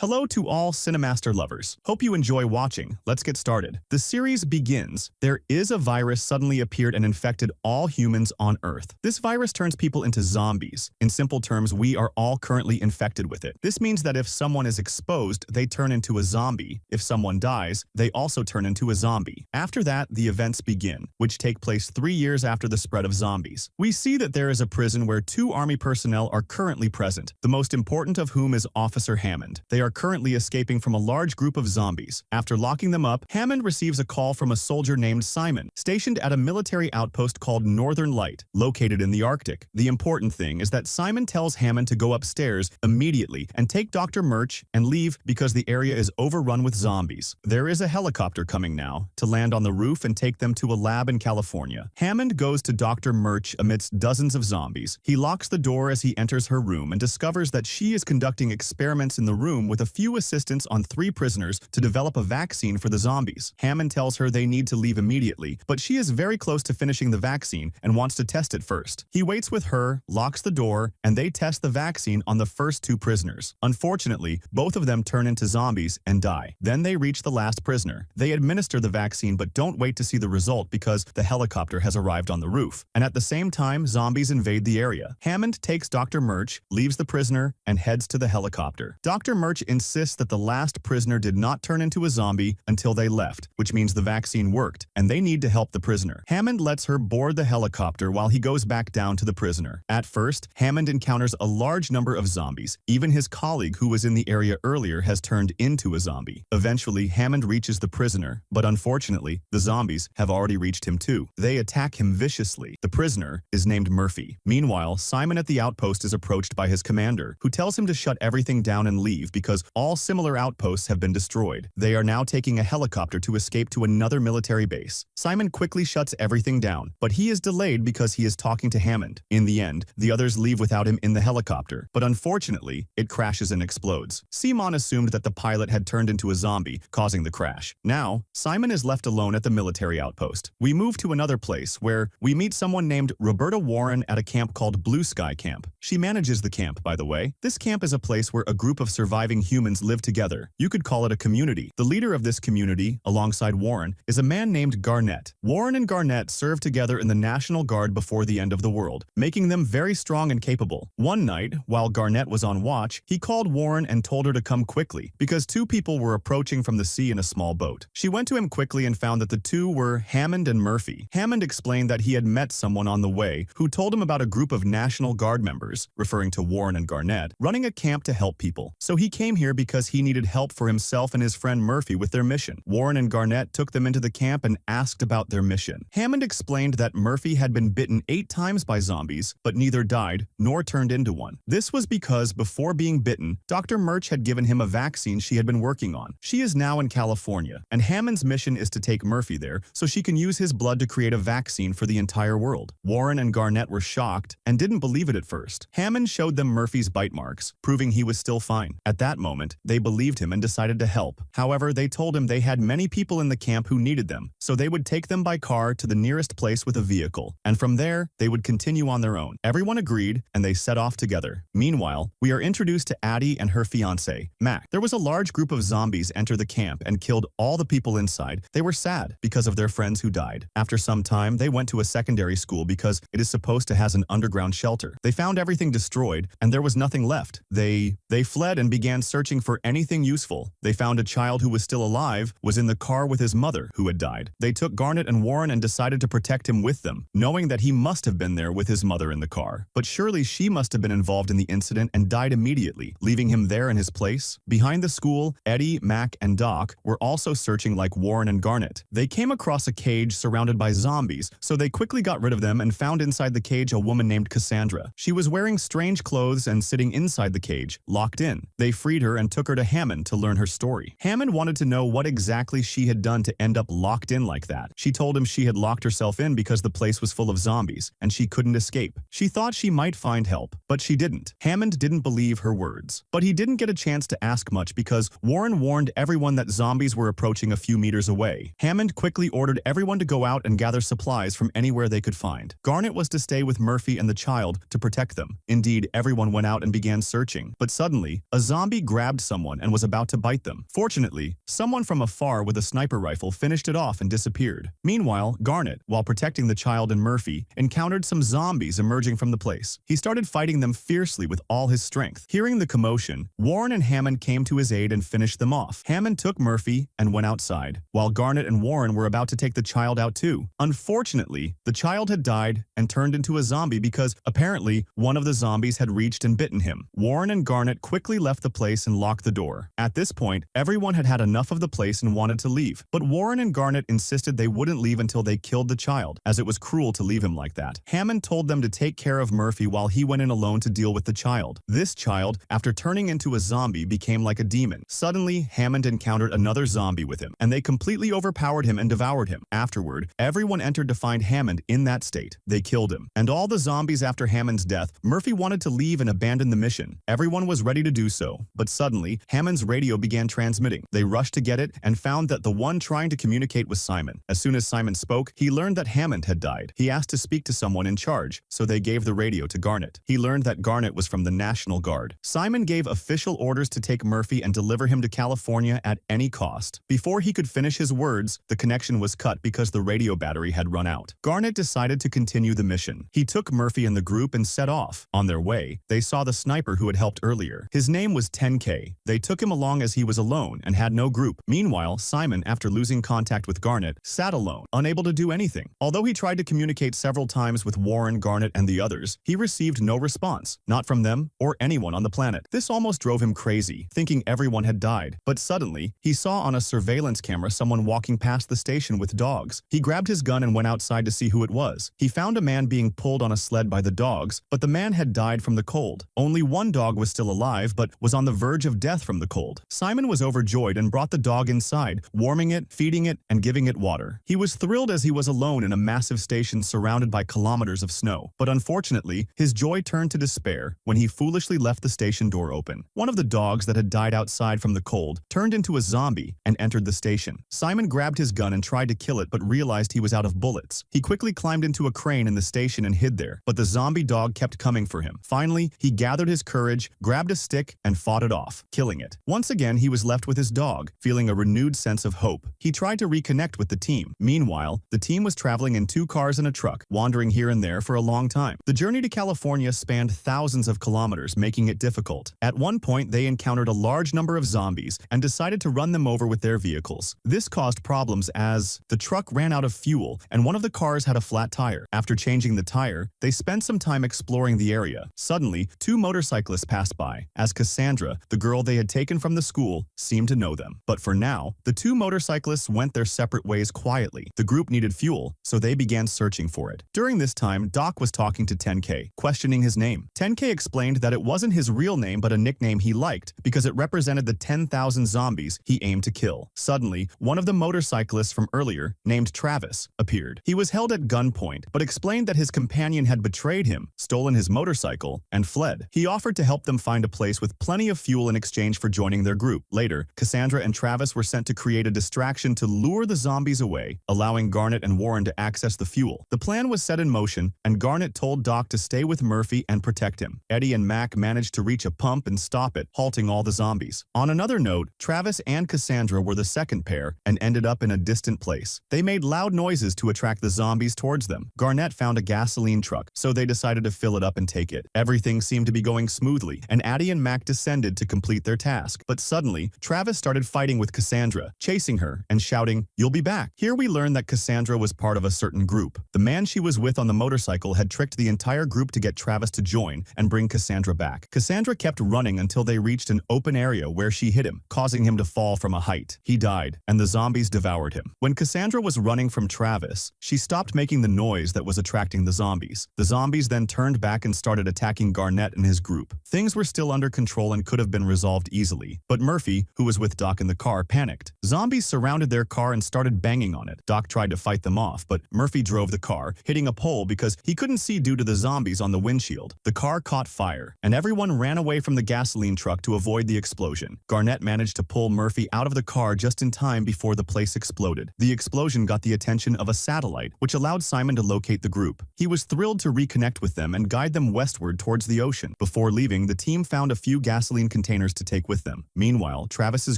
Hello to all CENIMASTER lovers. Hope you enjoy watching. Let's get started. The series begins. There is a virus suddenly appeared and infected all humans on Earth. This virus turns people into zombies. In simple terms, we are all currently infected with it. This means that if someone is exposed, they turn into a zombie. If someone dies, they also turn into a zombie. After that, the events begin, which take place 3 years after the spread of zombies. We see that there is a prison where 2 army personnel are currently present, the most important of whom is Officer Hammond. They are currently escaping from a large group of zombies. After locking them up, Hammond receives a call from a soldier named Simon, stationed at a military outpost called Northern Light, located in the Arctic. The important thing is that Simon tells Hammond to go upstairs immediately and take Dr. Murch and leave because the area is overrun with zombies. There is a helicopter coming now to land on the roof and take them to a lab in California. Hammond goes to Dr. Murch amidst dozens of zombies. He locks the door as he enters her room and discovers that she is conducting experiments in the room with a few assistants on 3 prisoners to develop a vaccine for the zombies. Hammond tells her they need to leave immediately, but she is very close to finishing the vaccine and wants to test it first. He waits with her, locks the door, and they test the vaccine on the first 2 prisoners. Unfortunately, both of them turn into zombies and die. Then they reach the last prisoner. They administer the vaccine but don't wait to see the result because the helicopter has arrived on the roof. And at the same time, zombies invade the area. Hammond takes Dr. Murch, leaves the prisoner, and heads to the helicopter. Dr. Murch insists that the last prisoner did not turn into a zombie until they left, which means the vaccine worked, and they need to help the prisoner. Hammond lets her board the helicopter while he goes back down to the prisoner. At first, Hammond encounters a large number of zombies. Even his colleague who was in the area earlier has turned into a zombie. Eventually, Hammond reaches the prisoner, but unfortunately, the zombies have already reached him too. They attack him viciously. The prisoner is named Murphy. Meanwhile, Simon at the outpost is approached by his commander, who tells him to shut everything down and leave because all similar outposts have been destroyed. They are now taking a helicopter to escape to another military base. Simon quickly shuts everything down, but he is delayed because he is talking to Hammond. In the end, the others leave without him in the helicopter, but unfortunately, it crashes and explodes. Simon assumed that the pilot had turned into a zombie, causing the crash. Now, Simon is left alone at the military outpost. We move to another place where we meet someone named Roberta Warren at a camp called Blue Sky Camp. She manages the camp, by the way. This camp is a place where a group of surviving humans live together. You could call it a community. The leader of this community, alongside Warren, is a man named Garnett. Warren and Garnett served together in the National Guard before the end of the world, making them very strong and capable. One night, while Garnett was on watch, he called Warren and told her to come quickly because 2 people were approaching from the sea in a small boat. She went to him quickly and found that the 2 were Hammond and Murphy. Hammond explained that he had met someone on the way who told him about a group of National Guard members, referring to Warren and Garnett, running a camp to help people. So he came here because he needed help for himself and his friend Murphy with their mission. Warren and Garnett took them into the camp and asked about their mission. Hammond explained that Murphy had been bitten 8 times by zombies, but neither died nor turned into one. This was because before being bitten, Dr. Murch had given him a vaccine she had been working on. She is now in California, and Hammond's mission is to take Murphy there so she can use his blood to create a vaccine for the entire world. Warren and Garnett were shocked and didn't believe it at first. Hammond showed them Murphy's bite marks, proving he was still fine. At that moment, they believed him and decided to help. However, they told him they had many people in the camp who needed them, so they would take them by car to the nearest place with a vehicle, and from there, they would continue on their own. Everyone agreed, and they set off together. Meanwhile, we are introduced to Addie and her fiancé, Mac. There was a large group of zombies enter the camp and killed all the people inside. They were sad because of their friends who died. After some time, they went to a secondary school because it is supposed to have an underground shelter. They found everything destroyed, and there was nothing left. They fled and began searching for anything useful. They found a child who was still alive was in the car with his mother, who had died. They took Garnett and Warren and decided to protect him with them, knowing that he must have been there with his mother in the car. But surely she must have been involved in the incident and died immediately, leaving him there in his place. Behind the school, Eddie, Mac, and Doc were also searching like Warren and Garnett. They came across a cage surrounded by zombies, so they quickly got rid of them and found inside the cage a woman named Cassandra. She was wearing strange clothes and sitting inside the cage, locked in. They freed her and took her to Hammond to learn her story. Hammond wanted to know what exactly she had done to end up locked in like that. She told him she had locked herself in because the place was full of zombies, and she couldn't escape. She thought she might find help, but she didn't. Hammond didn't believe her words. But he didn't get a chance to ask much because Warren warned everyone that zombies were approaching a few meters away. Hammond quickly ordered everyone to go out and gather supplies from anywhere they could find. Garnett was to stay with Murphy and the child to protect them. Indeed, everyone went out and began searching, but suddenly, a zombie grabbed someone and was about to bite them. Fortunately, someone from afar with a sniper rifle finished it off and disappeared. Meanwhile, Garnet, while protecting the child and Murphy, encountered some zombies emerging from the place. He started fighting them fiercely with all his strength. Hearing the commotion, Warren and Hammond came to his aid and finished them off. Hammond took Murphy and went outside, while Garnet and Warren were about to take the child out too. Unfortunately, the child had died and turned into a zombie because, apparently, one of the zombies had reached and bitten him. Warren and Garnet quickly left the place and locked the door. At this point, everyone had had enough of the place and wanted to leave, but Warren and Garnet insisted they wouldn't leave until they killed the child, as it was cruel to leave him like that. Hammond told them to take care of Murphy while he went in alone to deal with the child. This child, after turning into a zombie, became like a demon. Suddenly, Hammond encountered another zombie with him, and they completely overpowered him and devoured him. Afterward, everyone entered to find Hammond in that state. They killed him. And all the zombies after Hammond's death, Murphy wanted to leave and abandon the mission. Everyone was ready to do so, but suddenly, Hammond's radio began transmitting. They rushed to get it and found that the one trying to communicate was Simon. As soon as Simon spoke, he learned that Hammond had died. He asked to speak to someone in charge, so they gave the radio to Garnet. He learned that Garnet was from the National Guard. Simon gave official orders to take Murphy and deliver him to California at any cost. Before he could finish his words, the connection was cut because the radio battery had run out. Garnet decided to continue the mission. He took Murphy and the group and set off. On their way, they saw the sniper who had helped earlier. His name was 10K. They took him along as he was alone and had no group. Meanwhile, Simon, after losing contact with Garnet, sat alone, unable to do anything. Although he tried to communicate several times with Warren, Garnet, and the others, he received no response, not from them or anyone on the planet. This almost drove him crazy, thinking everyone had died. But suddenly, he saw on a surveillance camera someone walking past the station with dogs. He grabbed his gun and went outside to see who it was. He found a man being pulled on a sled by the dogs, but the man had died from the cold. Only one dog was still alive, but was on the verge of death from the cold. Simon was overjoyed and brought the dog inside, warming it, feeding it, and giving it water. He was thrilled as he was alone in a massive station surrounded by kilometers of snow. But unfortunately, his joy turned to despair when he foolishly left the station door open. One of the dogs that had died outside from the cold turned into a zombie and entered the station. Simon grabbed his gun and tried to kill it, but realized he was out of bullets. He quickly climbed into a crane in the station and hid there, but the zombie dog kept coming for him. Finally, he gathered his courage, grabbed a stick, and fought it off, killing it. Once again, he was left with his dog, feeling a renewed sense of hope. He tried to reconnect with the team. Meanwhile, the team was traveling in 2 cars and a truck, wandering here and there for a long time. The journey to California spanned thousands of kilometers, making it difficult. At one point, they encountered a large number of zombies and decided to run them over with their vehicles. This caused problems as the truck ran out of fuel and one of the cars had a flat tire. After changing the tire, they spent some time exploring the area. Suddenly, 2 motorcyclists passed by, as Cassandra, the girl they had taken from the school, seemed to know them. But for now, the 2 motorcyclists went their separate ways quietly. The group needed fuel, so they began searching for it. During this time, Doc was talking to 10K, questioning his name. 10K explained that it wasn't his real name but a nickname he liked because it represented the 10,000 zombies he aimed to kill. Suddenly, one of the motorcyclists from earlier, named Travis, appeared. He was held at gunpoint, but explained that his companion had betrayed him, stolen his motorcycle, and fled. He offered to help them find a place with plenty of fuel in exchange for joining their group. Later, Cassandra and Travis were sent to create a distraction to lure the zombies away, allowing Garnet and Warren to access the fuel. The plan was set in motion, and Garnet told Doc to stay with Murphy and protect him. Eddie and Mac managed to reach a pump and stop it, halting all the zombies. On another note, Travis and Cassandra were the second pair and ended up in a distant place. They made loud noises to attract the zombies towards them. Garnet found a gasoline truck, so they decided to fill it up and take it. Everything seemed to be going smoothly, and Addie and Mac descended to complete their task. But suddenly, Travis started fighting with Cassandra, chasing her and shouting, "You'll be back." Here we learn that Cassandra was part of a certain group. The man she was with on the motorcycle had tricked the entire group to get Travis to join and bring Cassandra back. Cassandra kept running until they reached an open area where she hit him, causing him to fall from a height. He died, and the zombies devoured him. When Cassandra was running from Travis, she stopped making the noise that was attracting the zombies. The zombies then turned back and started attacking Garnet and his group. Things were still under control and could have been resolved easily, but Murphy, who was with Doc in the car, panicked. Zombies surrounded their car and started banging on it. Doc tried to fight them off, but Murphy drove the car, hitting a pole because he couldn't see due to the zombies on the windshield. The car caught fire, and everyone ran away from the gasoline truck to avoid the explosion. Garnett managed to pull Murphy out of the car just in time before the place exploded. The explosion got the attention of a satellite, which allowed Simon to locate the group. He was thrilled to reconnect with them and guide them westward towards the ocean. Before leaving, the team found a few gasoline containers to take with them. Meanwhile, Travis's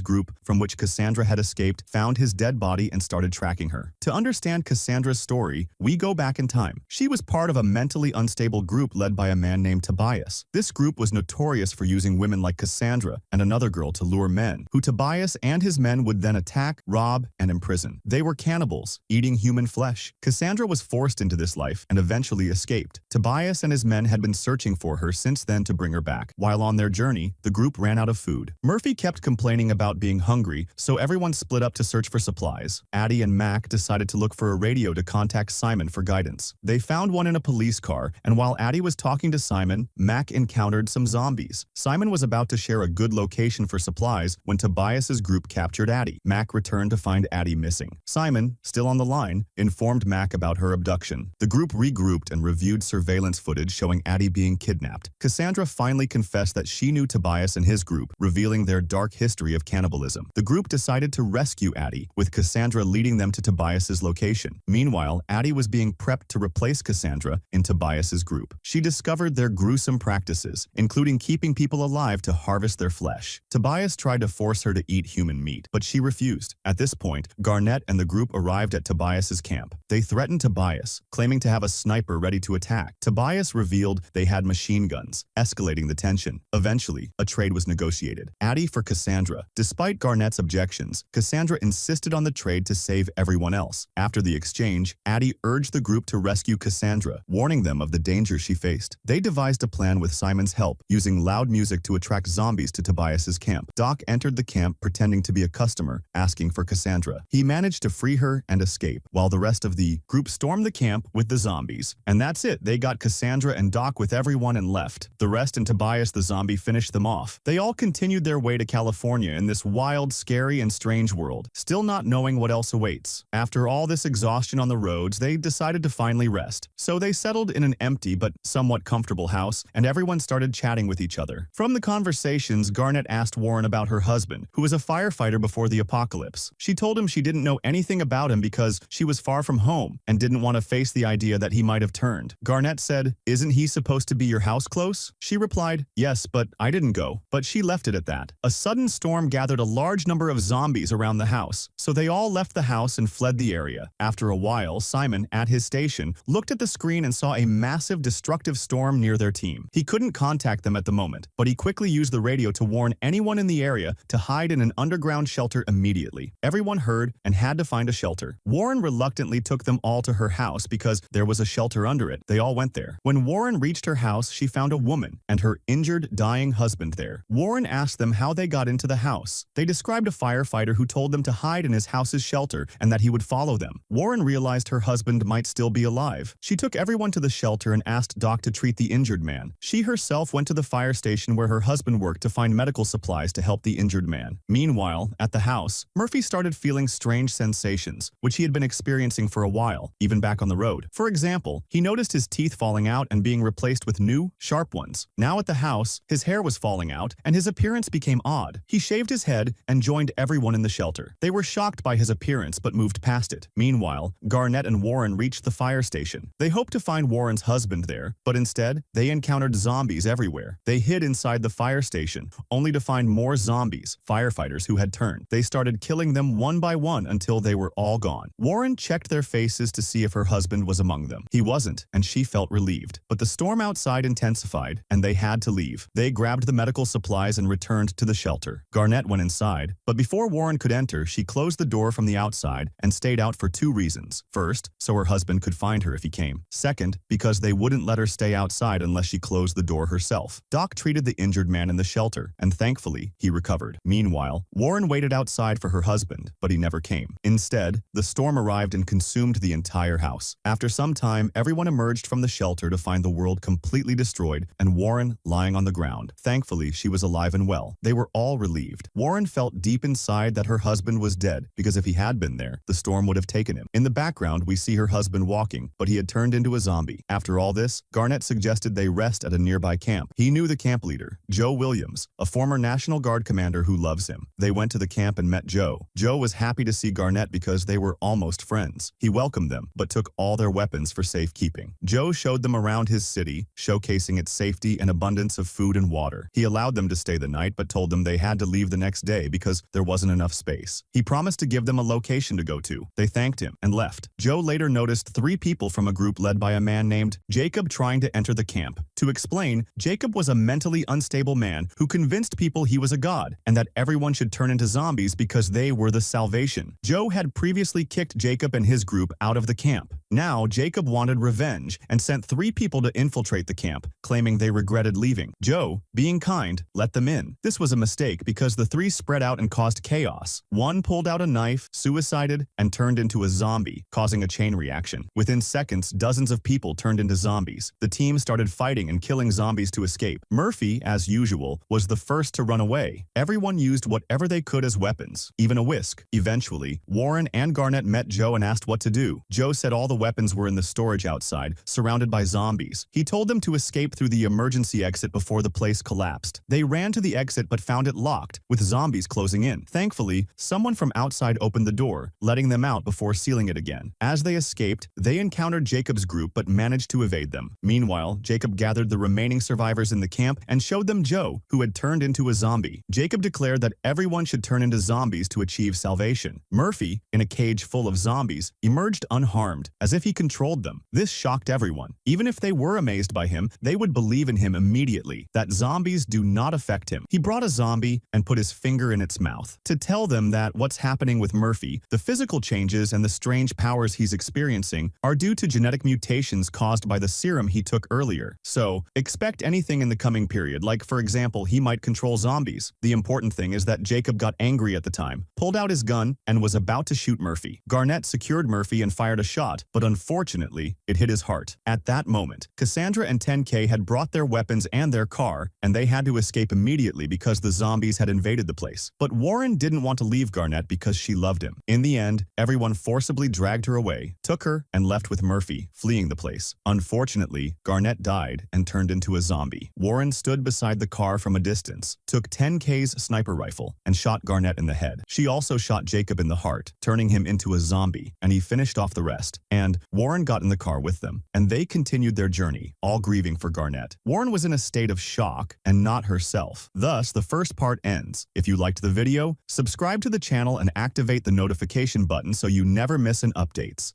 group, from which Cassandra had escaped, found his dead body and started tracking her. To understand Cassandra's story, we go back in time. She was part of a mentally unstable group led by a man named Tobias. This group was notorious for using women like Cassandra and another girl to lure men, who Tobias and his men would then attack, rob, and imprison. They were cannibals, eating human flesh. Cassandra was forced into this life and eventually escaped. Tobias and his men had been searching for her since then to bring her back. While on their journey, the group ran out of food. Murphy kept complaining about being hungry, so everyone split up to search for supplies. Addie and Mac decided to look for a radio to contact Simon for guidance. They found one in a police car, and while Addie was talking to Simon, Mac encountered some zombies. Simon was about to share a good location for supplies when Tobias's group captured Addie. Mac returned to find Addie missing. Simon, still on the line, informed Mac about her abduction. The group regrouped and reviewed surveillance footage showing Addie being kidnapped. Cassandra finally confessed that she knew Tobias and his group, revealing their dark history of cannibalism. The group decided to rescue Addie, with Cassandra leading them to Tobias's location. Meanwhile, Addie was being prepped to replace Cassandra in Tobias's group. She discovered their gruesome practices, including keeping people alive to harvest their flesh. Tobias tried to force her to eat human meat, but she refused. At this point, Garnett and the group arrived at Tobias's camp. They threatened Tobias, claiming to have a sniper ready to attack. Tobias revealed they had machine guns, escalating the tension. Eventually, a trade was negotiated. Addie for Cassandra. Despite Garnett's objections, Cassandra insisted on the trade to save everyone else. After the exchange, Addie urged the group to rescue Cassandra, warning them of the danger she faced. They devised a plan with Simon's help, using loud music to attract zombies to Tobias's camp. Doc entered the camp pretending to be a customer, asking for Cassandra. He managed to free her and escape, while the rest of the group stormed the camp with the zombies. And that's it. They got Cassandra and Doc with everyone and left. The rest and Tobias the zombie finished them off. They all continued their way to California in this wild, scary, and strange world, still not knowing what else awaits. After all this exhaustion on the roads, they decided to finally rest. So they settled in an empty but somewhat comfortable house, and everyone started chatting with each other. From the conversations, Garnett asked Warren about her husband, who was a firefighter before the apocalypse. She told him she didn't know anything about him because she was far from home and didn't want to face the idea that he might have turned. Garnett said, "Isn't he supposed to be your house close?" She replied, "Yes, but I didn't go." But she left it at that. A sudden storm gathered a large number of zombies around the house, so they all left the house and fled the area. After a while, Simon, at his station, looked at the screen and saw a massive destructive storm near their team. He couldn't contact them at the moment, but he quickly used the radio to warn anyone in the area to hide in an underground shelter immediately. Everyone heard and had to find a shelter. Warren reluctantly took them all to her house because there was a shelter under it. They all went there. When Warren reached her house, she found a woman and her injured, dying husband there. Warren asked them how they got into the house. They described a firefighter who told them to hide in his house's shelter and that he would follow them. Warren realized her husband might still be alive. She took everyone to the shelter and asked Doc to treat the injured man. She herself went to the fire station where her husband worked to find medical supplies to help the injured man. Meanwhile, at the house, Murphy started feeling strange sensations, which he had been experiencing for a while, even back on the road. For example, he noticed his teeth falling out and being replaced with new, sharp ones. Now at the house, his hair was falling out, and his appearance became odd. He shaved his head and joined everyone in the shelter. They were shocked by his appearance but moved past it. Meanwhile, Garnett and Warren reached the fire station. They hoped to find Warren's husband there, but instead, they encountered zombies everywhere. They hid inside the fire station, only to find more zombies, firefighters who had turned. They started killing them one by one until they were all gone. Warren checked their faces to see if her husband was among them. He wasn't, and she felt relieved. But the storm outside intensified, and they had to leave. They grabbed the medical supplies and returned to the shelter. Garnett went inside, but before Warren could enter, she closed the door from the outside and stayed out for two reasons. First, so her husband could find her if he came. Second, because they wouldn't let her stay outside unless she closed the door herself. Doc treated the injured man in the shelter, and thankfully, he recovered. Meanwhile, Warren waited outside for her husband, but he never came. Instead, the storm arrived and consumed the entire house. After some time, everyone emerged from the shelter to find the world completely destroyed and Warren lying on the ground. Thankfully, she was alive and well. They were all relieved. Warren felt deep inside terrified that her husband was dead because if he had been there, the storm would have taken him. In the background, we see her husband walking, but he had turned into a zombie. After all this, Garnett suggested they rest at a nearby camp. He knew the camp leader, Joe Williams, a former National Guard commander who loves him. They went to the camp and met Joe. Joe was happy to see Garnett because they were almost friends. He welcomed them, but took all their weapons for safekeeping. Joe showed them around his city, showcasing its safety and abundance of food and water. He allowed them to stay the night, but told them they had to leave the next day because there wasn't enough space. He promised to give them a location to go to. They thanked him and left. Joe later noticed 3 people from a group led by a man named Jacob trying to enter the camp. To explain, Jacob was a mentally unstable man who convinced people he was a god and that everyone should turn into zombies because they were the salvation. Joe had previously kicked Jacob and his group out of the camp. Now, Jacob wanted revenge and sent 3 people to infiltrate the camp, claiming they regretted leaving. Joe, being kind, let them in. This was a mistake because the 3 spread out and caused chaos. One pulled out a knife, suicided, and turned into a zombie, causing a chain reaction. Within seconds, dozens of people turned into zombies. The team started fighting and killing zombies to escape. Murphy, as usual, was the first to run away. Everyone used whatever they could as weapons, even a whisk. Eventually, Warren and Garnett met Joe and asked what to do. Joe said all the weapons were in the storage outside, surrounded by zombies. He told them to escape through the emergency exit before the place collapsed. They ran to the exit but found it locked, with zombies closing in. Thankfully, someone from outside opened the door, letting them out before sealing it again. As they escaped, they encountered Jacob's group but managed to evade them. Meanwhile, Jacob gathered the remaining survivors in the camp and showed them Joe, who had turned into a zombie. Jacob declared that everyone should turn into zombies to achieve salvation. Murphy, in a cage full of zombies, emerged unharmed, as if he controlled them. This shocked everyone. Even if they were amazed by him, they would believe in him immediately, that zombies do not affect him. He brought a zombie and put his finger in its mouth to tell them that what's happening with Murphy, the physical changes and the strange powers he's experiencing, are due to genetic mutations caused by the serum he took earlier. So, expect anything in the coming period, like for example, he might control zombies. The important thing is that Jacob got angry at the time, pulled out his gun, and was about to shoot Murphy. Garnett secured Murphy and fired a shot, but unfortunately, it hit his heart. At that moment, Cassandra and 10K had brought their weapons and their car, and they had to escape immediately because the zombies had invaded the place. But Warren didn't want to leave Garnett because she loved him. In the end, everyone forcibly dragged her away, took her, and left with Murphy, fleeing the place. Unfortunately, Garnett died and turned into a zombie. Warren stood beside the car from a distance, took 10K's sniper rifle, and shot Garnett in the head. She also shot Jacob in the heart, turning him into a zombie, and he finished off the rest. And Warren got in the car with them, and they continued their journey, all grieving for Garnett. Warren was in a state of shock and not herself. Thus, the first part ends. If you liked the video, subscribe to the channel and activate the notification button so you never miss an updates.